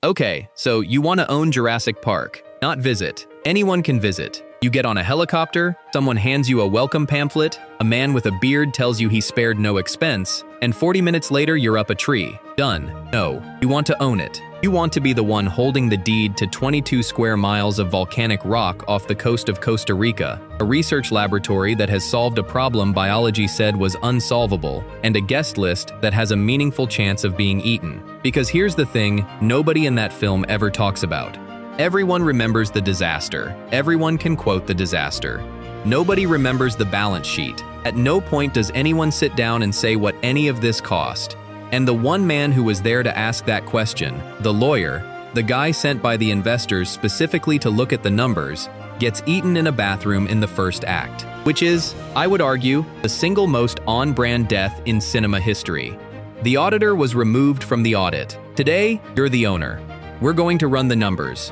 Okay, so you want to own Jurassic Park, not visit. Anyone can visit. You get on a helicopter, someone hands you a welcome pamphlet, a man with a beard tells you he spared no expense, and 40 minutes later you're up a tree. Done. No, you want to own it. You want to be the one holding the deed to 22 square miles of volcanic rock off the coast of Costa Rica, a research laboratory that has solved a problem biology said was unsolvable, and a guest list that has a meaningful chance of being eaten. Because here's the thing, nobody in that film ever talks about. Everyone remembers the disaster. Everyone can quote the disaster. Nobody remembers the balance sheet. At no point does anyone sit down and say what any of this cost. And the one man who was there to ask that question, the lawyer, the guy sent by the investors specifically to look at the numbers, gets eaten in a bathroom in the first act, which is, I would argue, the single most on-brand death in cinema history. The auditor was removed from the audit. Today, you're the owner. We're going to run the numbers,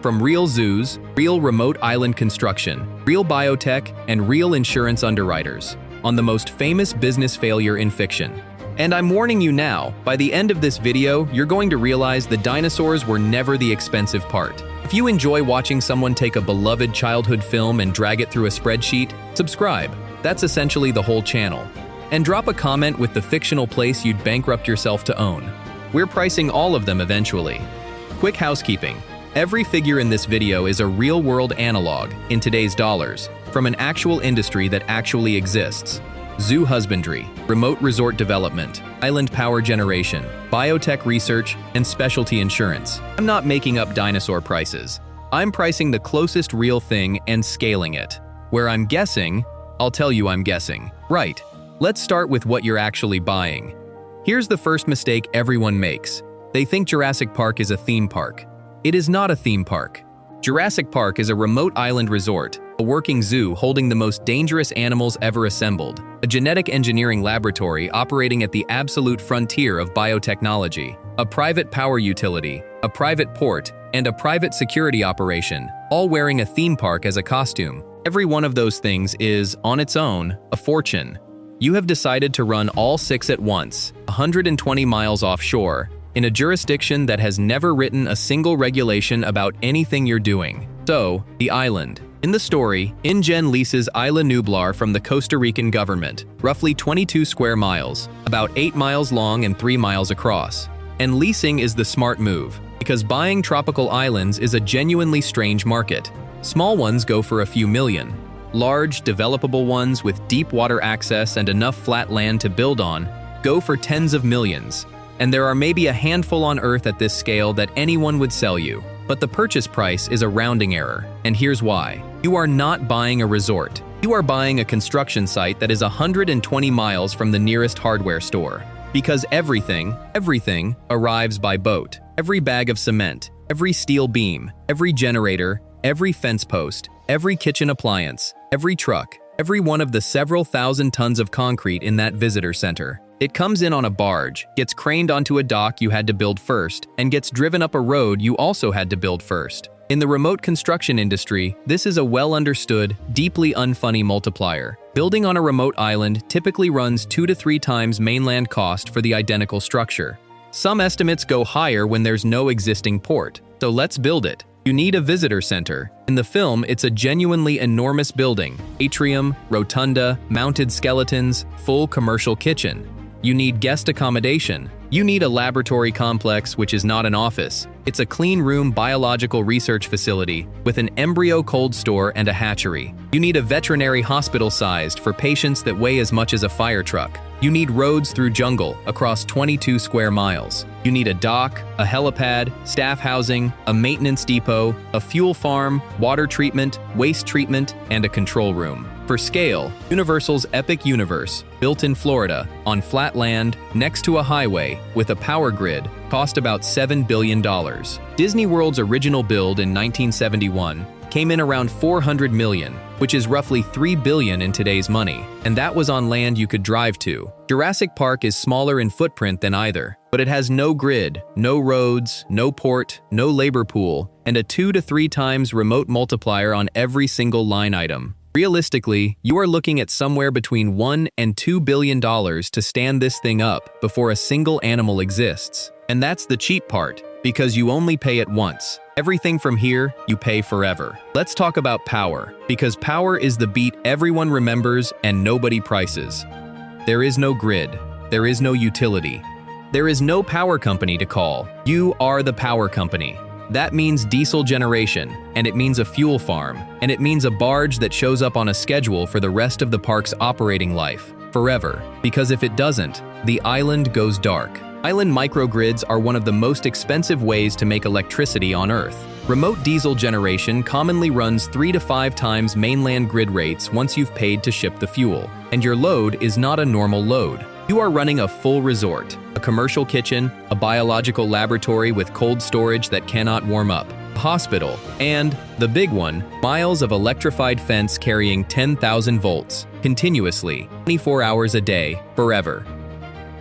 from real zoos, real remote island construction, real biotech, and real insurance underwriters, on the most famous business failure in fiction. And I'm warning you now, by the end of this video, you're going to realize the dinosaurs were never the expensive part. If you enjoy watching someone take a beloved childhood film and drag it through a spreadsheet, subscribe. That's essentially the whole channel. And drop a comment with the fictional place you'd bankrupt yourself to own. We're pricing all of them eventually. Quick housekeeping. Every figure in this video is a real-world analog, in today's dollars, from an actual industry that actually exists. Zoo husbandry, remote resort development, island power generation, biotech research, and specialty insurance. I'm not making up dinosaur prices. I'm pricing the closest real thing and scaling it. Where I'm guessing, I'll tell you I'm guessing. Right, let's start with what you're actually buying. Here's the first mistake everyone makes. They think Jurassic Park is a theme park. It is not a theme park. Jurassic Park is a remote island resort, a working zoo holding the most dangerous animals ever assembled, a genetic engineering laboratory operating at the absolute frontier of biotechnology, a private power utility, a private port, and a private security operation, all wearing a theme park as a costume. Every one of those things is, on its own, a fortune. You have decided to run all 6 at once, 120 miles offshore, in a jurisdiction that has never written a single regulation about anything you're doing. So, the island. In the story, InGen leases Isla Nublar from the Costa Rican government, roughly 22 square miles, about 8 miles long and 3 miles across. And leasing is the smart move, because buying tropical islands is a genuinely strange market. Small ones go for a few million. Large, developable ones with deep water access and enough flat land to build on go for tens of millions. And there are maybe a handful on Earth at this scale that anyone would sell you. But the purchase price is a rounding error, and here's why. You are not buying a resort. You are buying a construction site that is 120 miles from the nearest hardware store. Because everything arrives by boat. Every bag of cement, every steel beam, every generator, every fence post, every kitchen appliance, every truck, every one of the several thousand tons of concrete in that visitor center. It comes in on a barge, gets craned onto a dock you had to build first, and gets driven up a road you also had to build first. In the remote construction industry, this is a well-understood, deeply unfunny multiplier. Building on a remote island typically runs 2 to 3 times mainland cost for the identical structure. Some estimates go higher when there's no existing port, so let's build it. You need a visitor center. In the film, it's a genuinely enormous building. Atrium, rotunda, mounted skeletons, full commercial kitchen. You need guest accommodation. You need a laboratory complex, which is not an office. It's a clean room biological research facility with an embryo cold store and a hatchery. You need a veterinary hospital sized for patients that weigh as much as a fire truck. You need roads through jungle across 22 square miles. You need a dock, a helipad, staff housing, a maintenance depot, a fuel farm, water treatment, waste treatment, and a control room. For scale, Universal's epic universe, built in Florida, on flat land, next to a highway, with a power grid, cost about $7 billion. Disney World's original build in 1971 came in around $400 million, which is roughly $3 billion in today's money, and that was on land you could drive to. Jurassic Park is smaller in footprint than either, but it has no grid, no roads, no port, no labor pool, and a 2 to 3 times remote multiplier on every single line item. Realistically, you are looking at somewhere between $1 and $2 billion to stand this thing up before a single animal exists. And that's the cheap part. Because you only pay it once. Everything from here, you pay forever. Let's talk about power, because power is the beat everyone remembers and nobody prices. There is no grid. There is no utility. There is no power company to call. You are the power company. That means diesel generation, and it means a fuel farm, and it means a barge that shows up on a schedule for the rest of the park's operating life, forever. Because if it doesn't, the island goes dark. Island microgrids are one of the most expensive ways to make electricity on Earth. Remote diesel generation commonly runs 3 to 5 times mainland grid rates once you've paid to ship the fuel. And your load is not a normal load. You are running a full resort, a commercial kitchen, a biological laboratory with cold storage that cannot warm up, a hospital, and, the big one, miles of electrified fence carrying 10,000 volts, continuously, 24 hours a day, forever.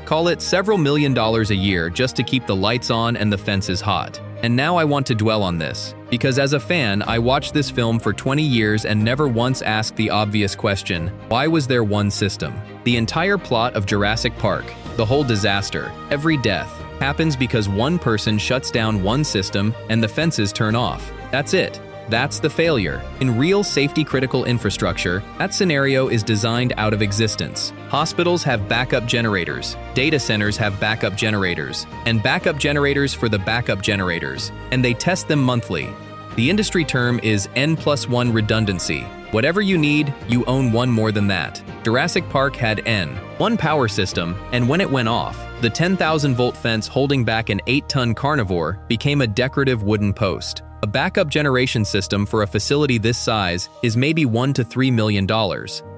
Call it several $1 million a year just to keep the lights on and the fences hot. And now I want to dwell on this, because as a fan, I watched this film for 20 years and never once asked the obvious question, why was there one system? The entire plot of Jurassic Park, the whole disaster, every death, happens because one person shuts down one system and the fences turn off. That's it. That's the failure. In real safety-critical infrastructure, that scenario is designed out of existence. Hospitals have backup generators, data centers have backup generators, and backup generators for the backup generators, and they test them monthly. The industry term is N+1 redundancy. Whatever you need, you own one more than that. Jurassic Park had one power system, and when it went off, the 10,000-volt fence holding back an 8-ton carnivore became a decorative wooden post. A backup generation system for a facility this size is maybe $1 to $3 million.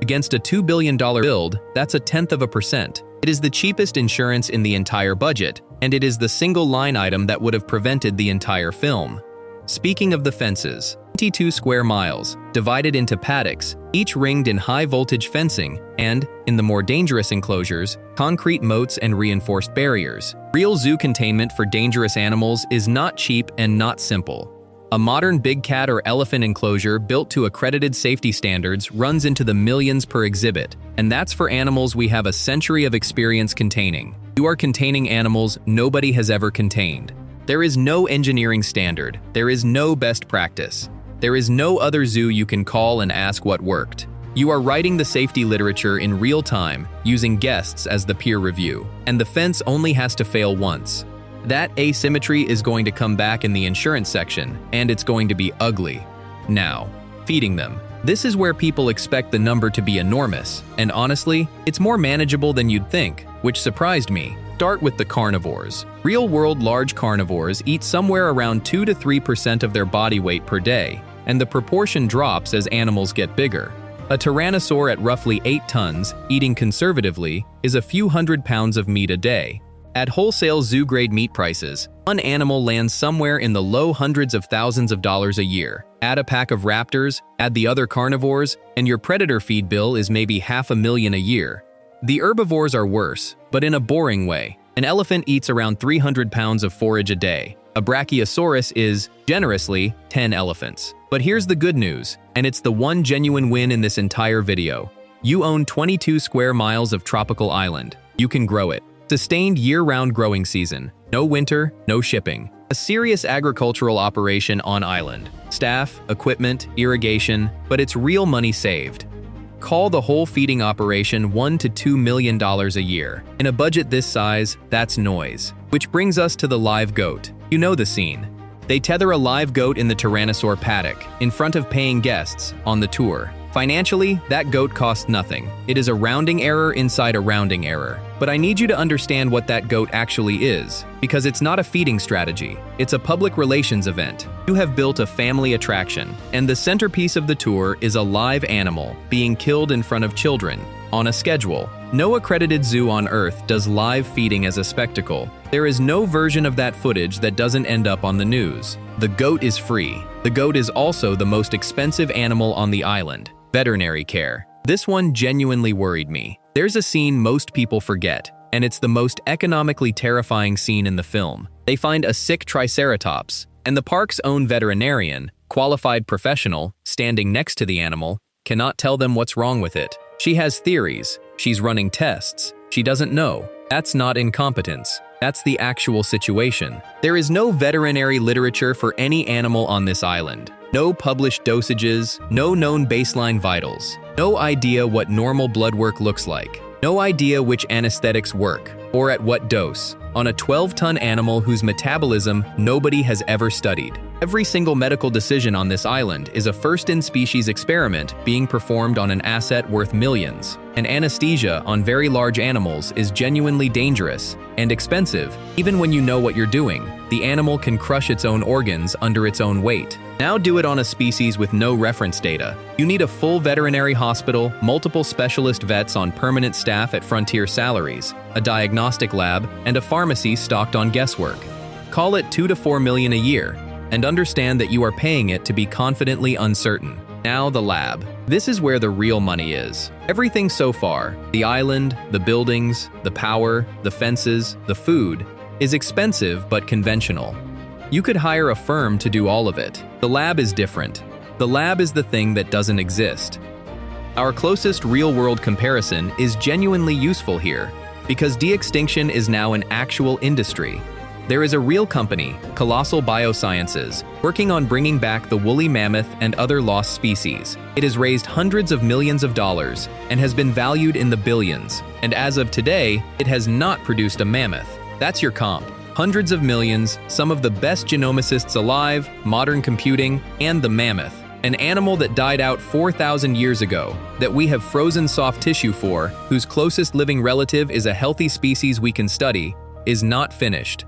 Against a $2 billion build, that's 0.1%. It is the cheapest insurance in the entire budget, and it is the single line item that would have prevented the entire film. Speaking of the fences, 22 square miles, divided into paddocks, each ringed in high-voltage fencing, and, in the more dangerous enclosures, concrete moats and reinforced barriers. Real zoo containment for dangerous animals is not cheap and not simple. A modern big cat or elephant enclosure built to accredited safety standards runs into the millions per exhibit, and that's for animals we have a century of experience containing. You are containing animals nobody has ever contained. There is no engineering standard. There is no best practice. There is no other zoo you can call and ask what worked. You are writing the safety literature in real time, using guests as the peer review, and the fence only has to fail once. That asymmetry is going to come back in the insurance section, and it's going to be ugly. Now, feeding them. This is where people expect the number to be enormous, and honestly, it's more manageable than you'd think, which surprised me. Start with the carnivores. Real-world large carnivores eat somewhere around 2 to 3% of their body weight per day, and the proportion drops as animals get bigger. A tyrannosaur at roughly 8 tons, eating conservatively, is a few hundred pounds of meat a day. At wholesale zoo-grade meat prices, one animal lands somewhere in the low hundreds of thousands of dollars a year. Add a pack of raptors, add the other carnivores, and your predator feed bill is maybe $500,000 a year. The herbivores are worse, but in a boring way. An elephant eats around 300 pounds of forage a day. A brachiosaurus is, generously, 10 elephants. But here's the good news, and it's the one genuine win in this entire video. You own 22 square miles of tropical island. You can grow it. Sustained year-round growing season. No winter, no shipping. A serious agricultural operation on island. Staff, equipment, irrigation, but it's real money saved. Call the whole feeding operation $1 to $2 million a year. In a budget this size, that's noise. Which brings us to the live goat. You know the scene. They tether a live goat in the Tyrannosaur paddock, in front of paying guests, on the tour. Financially, that goat costs nothing. It is a rounding error inside a rounding error. But I need you to understand what that goat actually is, because it's not a feeding strategy. It's a public relations event. You have built a family attraction, and the centerpiece of the tour is a live animal being killed in front of children, on a schedule. No accredited zoo on Earth does live feeding as a spectacle. There is no version of that footage that doesn't end up on the news. The goat is free. The goat is also the most expensive animal on the island. Veterinary care. This one genuinely worried me. There's a scene most people forget, and it's the most economically terrifying scene in the film. They find a sick triceratops, and the park's own veterinarian, qualified professional, standing next to the animal, cannot tell them what's wrong with it. She has theories. She's running tests. She doesn't know. That's not incompetence. That's the actual situation. There is no veterinary literature for any animal on this island. No published dosages, no known baseline vitals. No idea what normal blood work looks like. No idea which anesthetics work, or at what dose, on a 12-ton animal whose metabolism nobody has ever studied. Every single medical decision on this island is a first-in-species experiment being performed on an asset worth millions. And anesthesia on very large animals is genuinely dangerous and expensive. Even when you know what you're doing, the animal can crush its own organs under its own weight. Now do it on a species with no reference data. You need a full veterinary hospital, multiple specialist vets on permanent staff at frontier salaries, a diagnostic lab, and a pharmacy stocked on guesswork. Call it 2 to 4 million a year, and understand that you are paying it to be confidently uncertain. Now the lab. This is where the real money is. Everything so far, the island, the buildings, the power, the fences, the food, is expensive but conventional. You could hire a firm to do all of it. The lab is different. The lab is the thing that doesn't exist. Our closest real-world comparison is genuinely useful here, because de-extinction is now an actual industry. There is a real company, Colossal Biosciences, working on bringing back the woolly mammoth and other lost species. It has raised hundreds of millions of dollars and has been valued in the billions. And as of today, it has not produced a mammoth. That's your comp. Hundreds of millions, some of the best genomicists alive, modern computing, and the mammoth, an animal that died out 4,000 years ago, that we have frozen soft tissue for, whose closest living relative is a healthy species we can study, is not finished.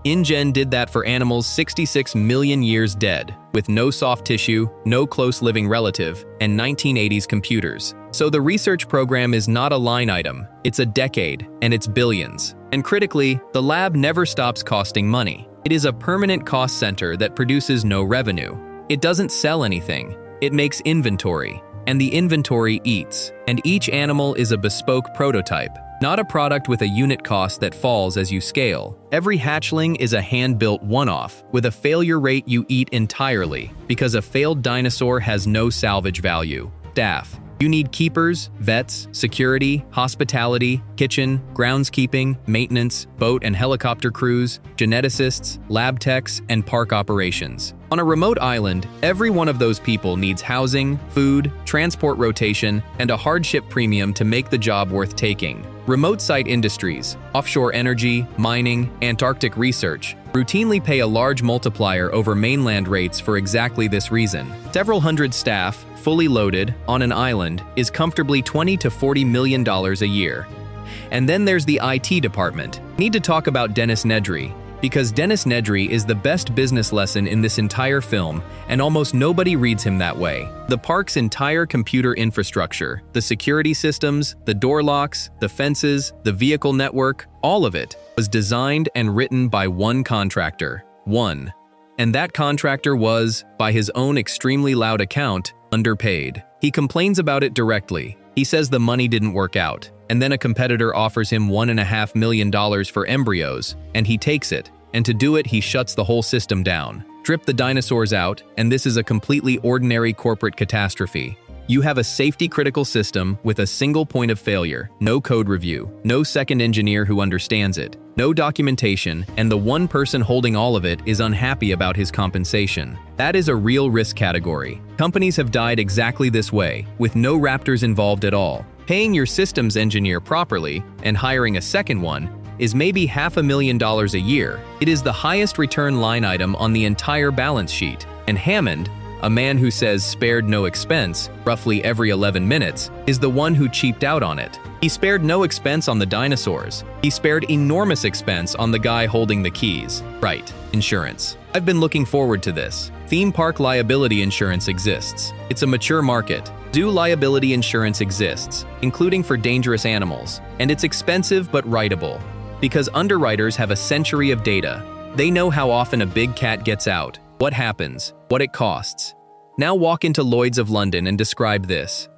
InGen did that for animals 66 million years dead, with no soft tissue, no close living relative, and 1980s computers. So the research program is not a line item, it's a decade, and it's billions. And critically, the lab never stops costing money. It is a permanent cost center that produces no revenue. It doesn't sell anything, it makes inventory, and the inventory eats. And each animal is a bespoke prototype, not a product with a unit cost that falls as you scale. Every hatchling is a hand-built one-off, with a failure rate you eat entirely, because a failed dinosaur has no salvage value. Staff. You need keepers, vets, security, hospitality, kitchen, groundskeeping, maintenance, boat and helicopter crews, geneticists, lab techs, and park operations. On a remote island, every one of those people needs housing, food, transport rotation, and a hardship premium to make the job worth taking. Remote site industries, offshore energy, mining, Antarctic research, routinely pay a large multiplier over mainland rates for exactly this reason. Several hundred staff, fully loaded, on an island, is comfortably $20 to $40 million a year. And then there's the IT department. Need to talk about Dennis Nedry, because Dennis Nedry is the best business lesson in this entire film, and almost nobody reads him that way. The park's entire computer infrastructure, the security systems, the door locks, the fences, the vehicle network, all of it was designed and written by one contractor. One. And that contractor was, by his own extremely loud account, underpaid. He complains about it directly. He says the money didn't work out, and then a competitor offers him $1.5 million for embryos, and he takes it, and to do it he shuts the whole system down. Strip the dinosaurs out, and this is a completely ordinary corporate catastrophe. You have a safety-critical system with a single point of failure, no code review, no second engineer who understands it, no documentation, and the one person holding all of it is unhappy about his compensation. That is a real risk category. Companies have died exactly this way, with no raptors involved at all. Paying your systems engineer properly, and hiring a second one, is maybe $500,000 a year. It is the highest return line item on the entire balance sheet. And Hammond, a man who says spared no expense roughly every 11 minutes, is the one who cheaped out on it. He spared no expense on the dinosaurs. He spared enormous expense on the guy holding the keys. Right, insurance. I've been looking forward to this. Theme park liability insurance exists. It's a mature market. Zoo liability insurance exists, including for dangerous animals, and it's expensive but writable, because underwriters have a century of data. They know how often a big cat gets out, what happens, what it costs. Now walk into Lloyd's of London and describe this.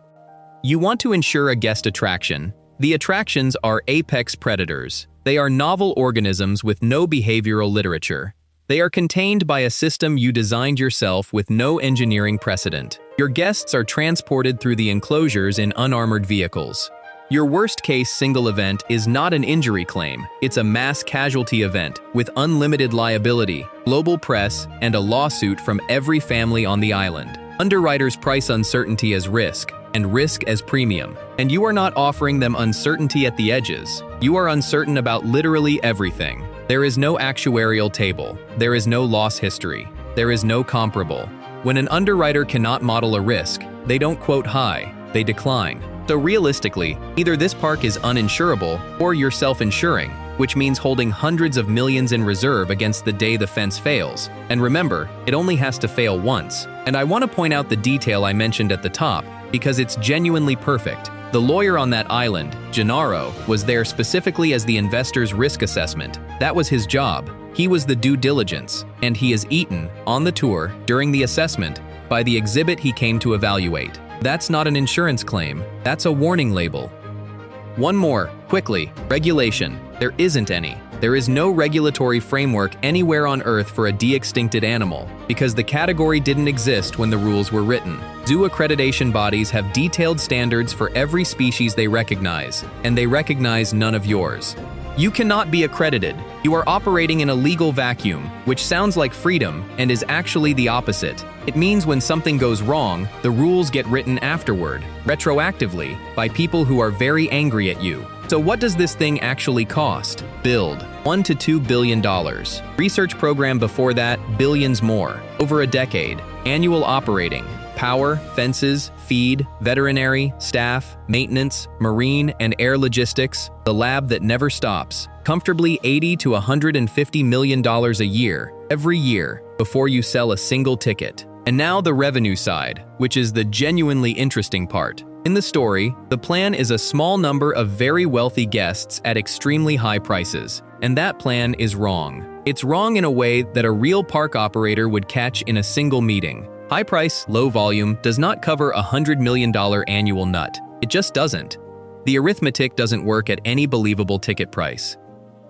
You want to insure a guest attraction. The attractions are apex predators. They are novel organisms with no behavioral literature. They are contained by a system you designed yourself with no engineering precedent. Your guests are transported through the enclosures in unarmored vehicles. Your worst-case single event is not an injury claim, it's a mass casualty event with unlimited liability, global press, and a lawsuit from every family on the island. Underwriters price uncertainty as risk, and risk as premium. And you are not offering them uncertainty at the edges. You are uncertain about literally everything. There is no actuarial table. There is no loss history. There is no comparable. When an underwriter cannot model a risk, they don't quote high, they decline. So realistically, either this park is uninsurable or you're self-insuring, which means holding hundreds of millions in reserve against the day the fence fails. And remember, it only has to fail once. And I want to point out the detail I mentioned at the top because it's genuinely perfect. The lawyer on that island, Gennaro, was there specifically as the investor's risk assessment. That was his job. He was the due diligence, and he is eaten, on the tour, during the assessment, by the exhibit he came to evaluate. That's not an insurance claim, that's a warning label. One more, quickly, regulation. There isn't any. There is no regulatory framework anywhere on Earth for a de-extincted animal, because the category didn't exist when the rules were written. Zoo accreditation bodies have detailed standards for every species they recognize, and they recognize none of yours. You cannot be accredited. You are operating in a legal vacuum, which sounds like freedom and is actually the opposite. It means when something goes wrong, the rules get written afterward, retroactively, by people who are very angry at you. So what does this thing actually cost? Build. $1 to $2 billion. Research program before that, billions more. Over a decade. Annual operating. Power, fences, feed, veterinary, staff, maintenance, marine and air logistics, the lab that never stops. Comfortably $80 to $150 million a year, every year, before you sell a single ticket. And now the revenue side, which is the genuinely interesting part. In the story, the plan is a small number of very wealthy guests at extremely high prices, and that plan is wrong. It's wrong in a way that a real park operator would catch in a single meeting. High price, low volume does not cover a $100 million annual nut. It just doesn't. The arithmetic doesn't work at any believable ticket price.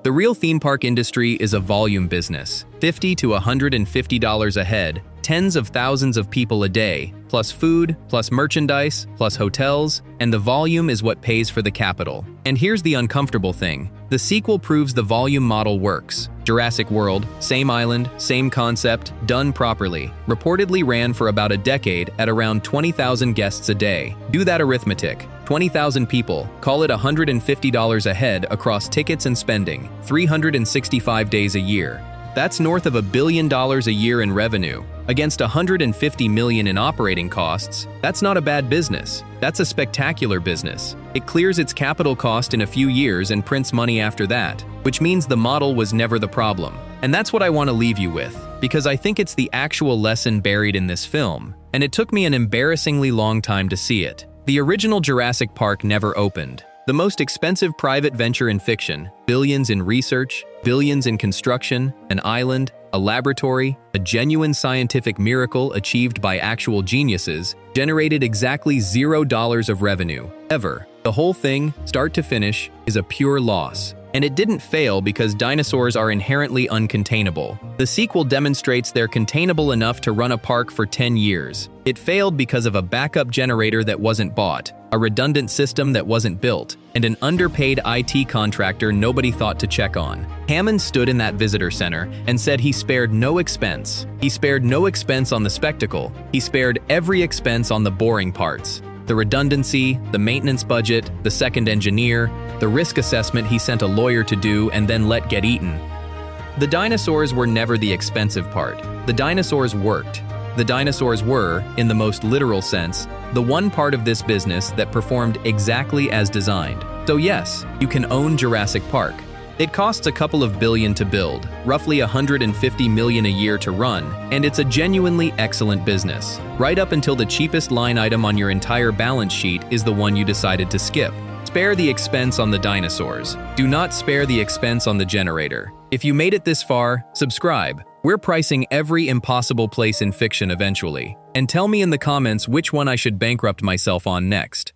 The real theme park industry is a volume business. $50 to $150 a head, tens of thousands of people a day, plus food, plus merchandise, plus hotels, and the volume is what pays for the capital. And here's the uncomfortable thing. The sequel proves the volume model works. Jurassic World, same island, same concept, done properly. Reportedly ran for about a decade at around 20,000 guests a day. Do that arithmetic. 20,000 people, call it $150 a head across tickets and spending, 365 days a year. That's north of $1 billion a year in revenue. Against $150 million in operating costs, that's not a bad business. That's a spectacular business. It clears its capital cost in a few years and prints money after that, which means the model was never the problem. And that's what I want to leave you with, because I think it's the actual lesson buried in this film, and it took me an embarrassingly long time to see it. The original Jurassic Park never opened. The most expensive private venture in fiction, billions in research, billions in construction, an island, a laboratory, a genuine scientific miracle achieved by actual geniuses, generated exactly $0 of revenue, ever. The whole thing, start to finish, is a pure loss. And it didn't fail because dinosaurs are inherently uncontainable. The sequel demonstrates they're containable enough to run a park for 10 years. It failed because of a backup generator that wasn't bought, a redundant system that wasn't built, and an underpaid IT contractor nobody thought to check on. Hammond stood in that visitor center and said he spared no expense. He spared no expense on the spectacle. He spared every expense on the boring parts. The redundancy, the maintenance budget, the second engineer, the risk assessment he sent a lawyer to do and then let get eaten. The dinosaurs were never the expensive part. The dinosaurs worked. The dinosaurs were, in the most literal sense, the one part of this business that performed exactly as designed. So yes, you can own Jurassic Park. It costs a couple of billion to build, roughly $150 million a year to run, and it's a genuinely excellent business. Right up until the cheapest line item on your entire balance sheet is the one you decided to skip. Spare the expense on the dinosaurs. Do not spare the expense on the generator. If you made it this far, subscribe. We're pricing every impossible place in fiction eventually. And tell me in the comments which one I should bankrupt myself on next.